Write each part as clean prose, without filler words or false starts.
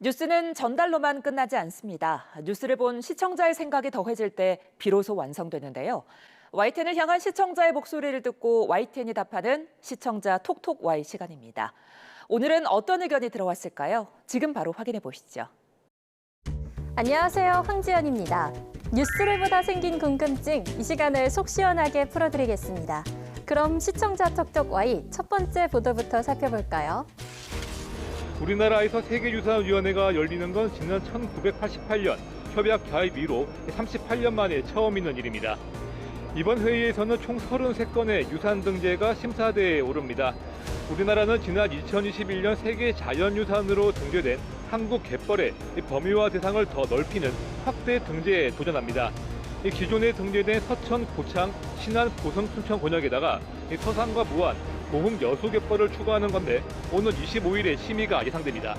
뉴스는 전달로만 끝나지 않습니다. 뉴스를 본 시청자의 생각이 더해질 때 비로소 완성되는데요. YTN을 향한 시청자의 목소리를 듣고 YTN이 답하는 시청자 톡톡 Y 시간입니다. 오늘은 어떤 의견이 들어왔을까요? 지금 바로 확인해 보시죠. 안녕하세요, 황지연입니다. 뉴스를 보다 생긴 궁금증, 이 시간을 속 시원하게 풀어드리겠습니다. 그럼 시청자 톡톡 Y 첫 번째 보도부터 살펴볼까요? 우리나라에서 세계유산위원회가 열리는 건 지난 1988년 협약 가입 이후 38년 만에 처음 있는 일입니다. 이번 회의에서는 총 33건의 유산 등재가 심사대에 오릅니다. 우리나라는 지난 2021년 세계 자연유산으로 등재된 한국 갯벌의 범위와 대상을 더 넓히는 확대 등재에 도전합니다. 기존에 등재된 서천, 고창, 신안, 보성, 춘천, 곤약에다가 서산과 무안, 고흥 여수갯벌을 추가하는 건데 오는 25일에 심의가 예상됩니다.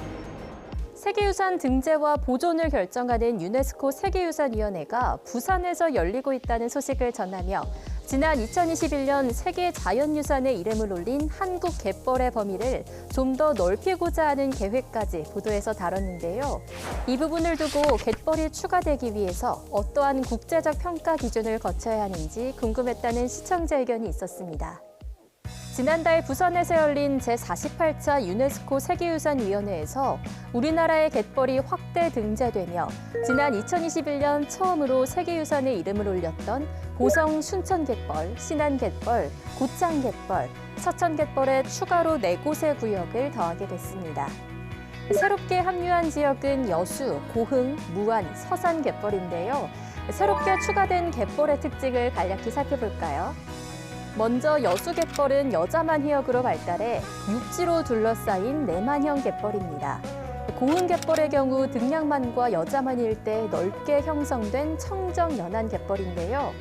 세계유산 등재와 보존을 결정하는 유네스코 세계유산위원회가 부산에서 열리고 있다는 소식을 전하며 지난 2021년 세계 자연유산에 이름을 올린 한국 갯벌의 범위를 좀 더 넓히고자 하는 계획까지 보도에서 다뤘는데요. 이 부분을 두고 갯벌이 추가되기 위해서 어떠한 국제적 평가 기준을 거쳐야 하는지 궁금했다는 시청자 의견이 있었습니다. 지난달 부산에서 열린 제48차 유네스코 세계유산위원회에서 우리나라의 갯벌이 확대 등재되며 지난 2021년 처음으로 세계유산에 이름을 올렸던 보성 순천갯벌, 신안갯벌, 고창갯벌, 서천갯벌에 추가로 4곳의 구역을 더하게 됐습니다. 새롭게 합류한 지역은 여수, 고흥, 무안, 서산갯벌인데요. 새롭게 추가된 갯벌의 특징을 간략히 살펴볼까요? 먼저 여수갯벌은 여자만 해역으로 발달해 육지로 둘러싸인 내만형 갯벌입니다. 고흥갯벌의 경우 등량만과 여자만 일대 넓게 형성된 청정 연안 갯벌인데요.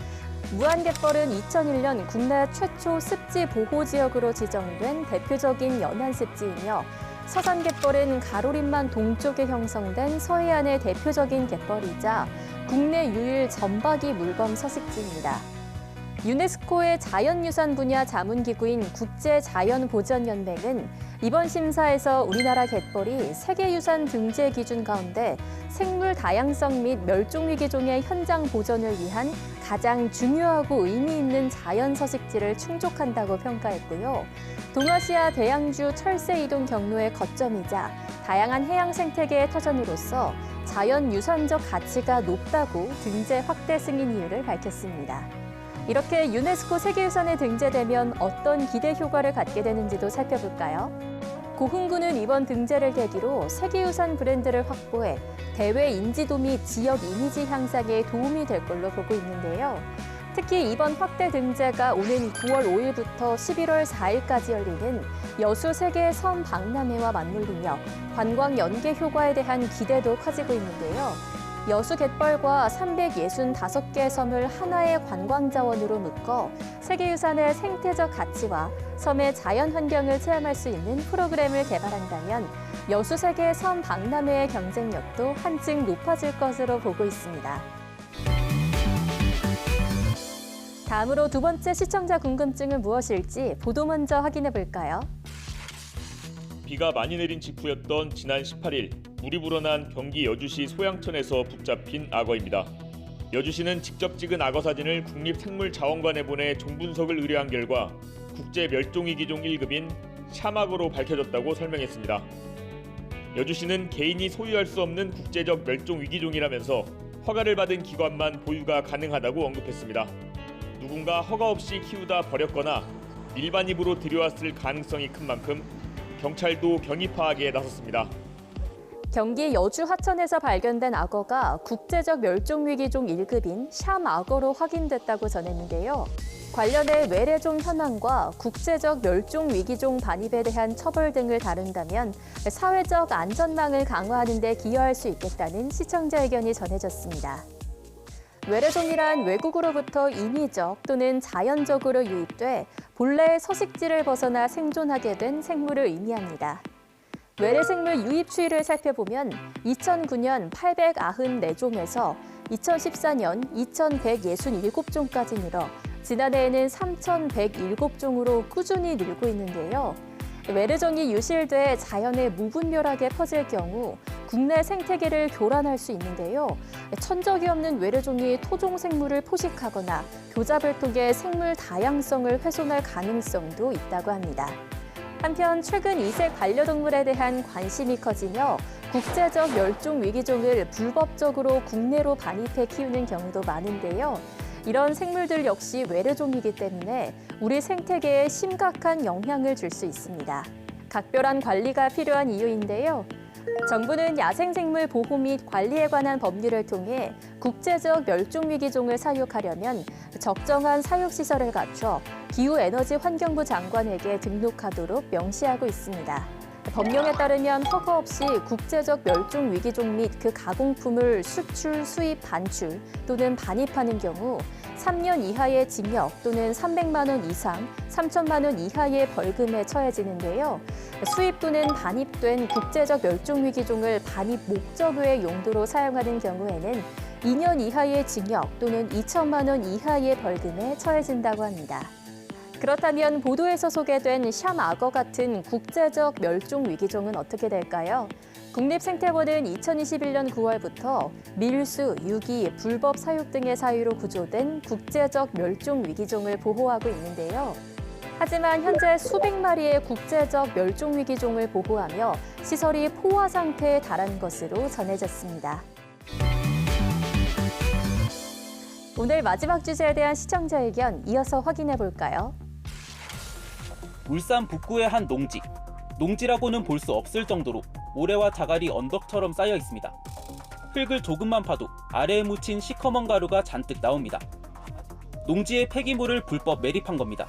무안갯벌은 2001년 국내 최초 습지 보호지역으로 지정된 대표적인 연안 습지이며 서산갯벌은 가로림만 동쪽에 형성된 서해안의 대표적인 갯벌이자 국내 유일 점박이 물범 서식지입니다. 유네스코의 자연유산 분야 자문기구인 국제자연보전연맹은 이번 심사에서 우리나라 갯벌이 세계유산 등재 기준 가운데 생물 다양성 및 멸종위기종의 현장 보존을 위한 가장 중요하고 의미 있는 자연 서식지를 충족한다고 평가했고요. 동아시아 대양주 철새 이동 경로의 거점이자 다양한 해양 생태계의 터전으로서 자연유산적 가치가 높다고 등재 확대 승인 이유를 밝혔습니다. 이렇게 유네스코 세계유산에 등재되면 어떤 기대 효과를 갖게 되는지도 살펴볼까요? 고흥군은 이번 등재를 계기로 세계유산 브랜드를 확보해 대외 인지도 및 지역 이미지 향상에 도움이 될 걸로 보고 있는데요. 특히 이번 확대 등재가 오는 9월 5일부터 11월 4일까지 열리는 여수 세계 섬 박람회와 맞물리며 관광 연계 효과에 대한 기대도 커지고 있는데요. 여수 갯벌과 365개 섬을 하나의 관광 자원으로 묶어 세계유산의 생태적 가치와 섬의 자연 환경을 체험할 수 있는 프로그램을 개발한다면 여수 세계 섬 박람회의 경쟁력도 한층 높아질 것으로 보고 있습니다. 다음으로 두 번째 시청자 궁금증은 무엇일지 보도 먼저 확인해 볼까요? 비가 많이 내린 직후였던 지난 18일 물이 불어난 경기 여주시 소양천에서 붙잡힌 악어입니다. 여주시는 직접 찍은 악어 사진을 국립생물자원관에 보내 종분석을 의뢰한 결과 국제멸종위기종 1급인 샤막어로 밝혀졌다고 설명했습니다. 여주시는 개인이 소유할 수 없는 국제적 멸종위기종이라면서 허가를 받은 기관만 보유가 가능하다고 언급했습니다. 누군가 허가 없이 키우다 버렸거나 일반 입으로 들여왔을 가능성이 큰 만큼 경찰도 경위 파악에 나섰습니다. 경기 여주 하천에서 발견된 악어가 국제적 멸종위기종 1급인 샤막어로 확인됐다고 전했는데요. 관련해 외래종 현황과 국제적 멸종위기종 반입에 대한 처벌 등을 다룬다면 사회적 안전망을 강화하는 데 기여할 수 있겠다는 시청자 의견이 전해졌습니다. 외래종이란 외국으로부터 인위적 또는 자연적으로 유입돼 본래의 서식지를 벗어나 생존하게 된 생물을 의미합니다. 외래생물 유입 추이를 살펴보면 2009년 894종에서 2014년 2167종까지 늘어 지난해에는 3107종으로 꾸준히 늘고 있는데요. 외래종이 유실돼 자연에 무분별하게 퍼질 경우 국내 생태계를 교란할 수 있는데요. 천적이 없는 외래종이 토종 생물을 포식하거나 교잡을 통해 생물 다양성을 훼손할 가능성도 있다고 합니다. 한편 최근 이색 반려동물에 대한 관심이 커지며 국제적 멸종 위기종을 불법적으로 국내로 반입해 키우는 경우도 많은데요. 이런 생물들 역시 외래종이기 때문에 우리 생태계에 심각한 영향을 줄 수 있습니다. 각별한 관리가 필요한 이유인데요. 정부는 야생생물 보호 및 관리에 관한 법률을 통해 국제적 멸종위기종을 사육하려면 적정한 사육시설을 갖춰 기후에너지환경부 장관에게 등록하도록 명시하고 있습니다. 법령에 따르면 허가 없이 국제적 멸종위기종 및 그 가공품을 수출, 수입, 반출 또는 반입하는 경우 3년 이하의 징역 또는 300만 원 이상 3천만 원 이하의 벌금에 처해지는데요. 수입 또는 반입된 국제적 멸종위기종을 반입 목적 외 용도로 사용하는 경우에는 2년 이하의 징역 또는 2천만 원 이하의 벌금에 처해진다고 합니다. 그렇다면 보도에서 소개된 샴 악어 같은 국제적 멸종 위기종은 어떻게 될까요? 국립생태원은 2021년 9월부터 밀수, 유기, 불법 사육 등의 사유로 구조된 국제적 멸종 위기종을 보호하고 있는데요. 하지만 현재 수백 마리의 국제적 멸종 위기종을 보호하며 시설이 포화 상태에 달한 것으로 전해졌습니다. 오늘 마지막 주제에 대한 시청자 의견 이어서 확인해 볼까요? 울산 북구의 한 농지. 농지라고는 볼 수 없을 정도로 모래와 자갈이 언덕처럼 쌓여 있습니다. 흙을 조금만 파도 아래에 묻힌 시커먼 가루가 잔뜩 나옵니다. 농지의 폐기물을 불법 매립한 겁니다.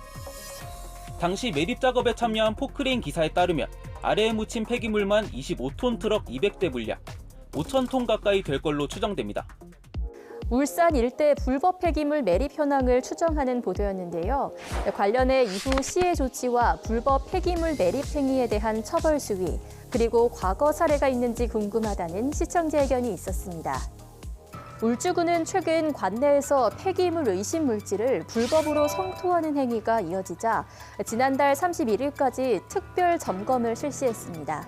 당시 매립 작업에 참여한 포크레인 기사에 따르면 아래에 묻힌 폐기물만 25톤 트럭 200대 분량, 5,000톤 가까이 될 걸로 추정됩니다. 울산 일대 불법 폐기물 매립 현황을 추정하는 보도였는데요. 관련해 이후 시의 조치와 불법 폐기물 매립 행위에 대한 처벌 수위, 그리고 과거 사례가 있는지 궁금하다는 시청자 의견이 있었습니다. 울주군은 최근 관내에서 폐기물 의심 물질을 불법으로 성토하는 행위가 이어지자 지난달 31일까지 특별 점검을 실시했습니다.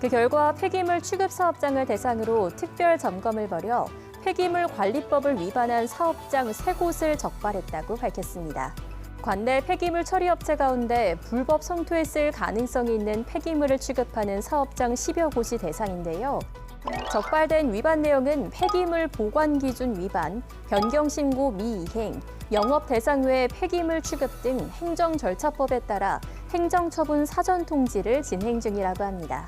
그 결과 폐기물 취급 사업장을 대상으로 특별 점검을 벌여 폐기물 관리법을 위반한 사업장 3곳을 적발했다고 밝혔습니다. 관내 폐기물 처리 업체 가운데 불법 성토했을 가능성이 있는 폐기물을 취급하는 사업장 10여 곳이 대상인데요. 적발된 위반 내용은 폐기물 보관 기준 위반, 변경 신고 미이행, 영업 대상 외 폐기물 취급 등 행정절차법에 따라 행정처분 사전 통지를 진행 중이라고 합니다.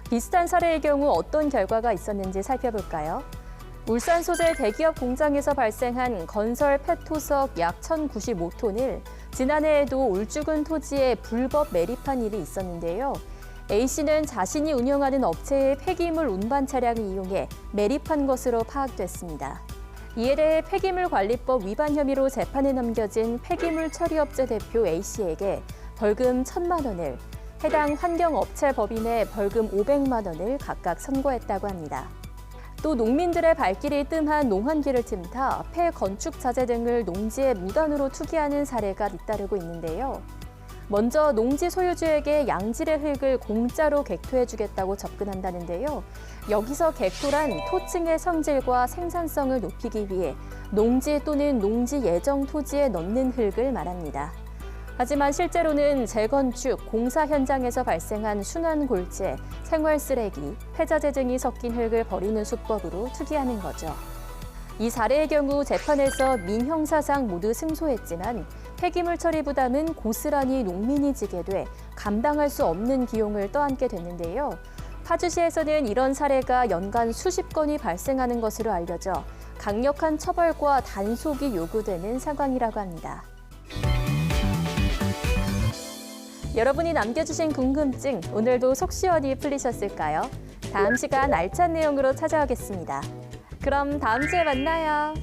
비슷한 사례의 경우 어떤 결과가 있었는지 살펴볼까요? 울산 소재 대기업 공장에서 발생한 건설 폐토석 약 1,095톤을 지난해에도 울주군 토지에 불법 매립한 일이 있었는데요. A씨는 자신이 운영하는 업체의 폐기물 운반 차량을 이용해 매립한 것으로 파악됐습니다. 이에 대해 폐기물관리법 위반 혐의로 재판에 넘겨진 폐기물 처리업체 대표 A씨에게 벌금 1,000만 원을, 해당 환경업체 법인에 벌금 500만 원을 각각 선고했다고 합니다. 또 농민들의 발길이 뜸한 농한기를 틈타 폐건축 자재 등을 농지에 무단으로 투기하는 사례가 잇따르고 있는데요. 먼저 농지 소유주에게 양질의 흙을 공짜로 객토해주겠다고 접근한다는데요. 여기서 객토란 토층의 성질과 생산성을 높이기 위해 농지 또는 농지 예정 토지에 넣는 흙을 말합니다. 하지만 실제로는 재건축, 공사 현장에서 발생한 순환 골재, 생활 쓰레기, 폐자재 등이 섞인 흙을 버리는 수법으로 투기하는 거죠. 이 사례의 경우 재판에서 민형사상 모두 승소했지만 폐기물 처리 부담은 고스란히 농민이 지게 돼 감당할 수 없는 비용을 떠안게 됐는데요. 파주시에서는 이런 사례가 연간 수십 건이 발생하는 것으로 알려져 강력한 처벌과 단속이 요구되는 상황이라고 합니다. 여러분이 남겨주신 궁금증, 오늘도 속 시원히 풀리셨을까요? 다음 시간 알찬 내용으로 찾아오겠습니다. 그럼 다음 주에 만나요.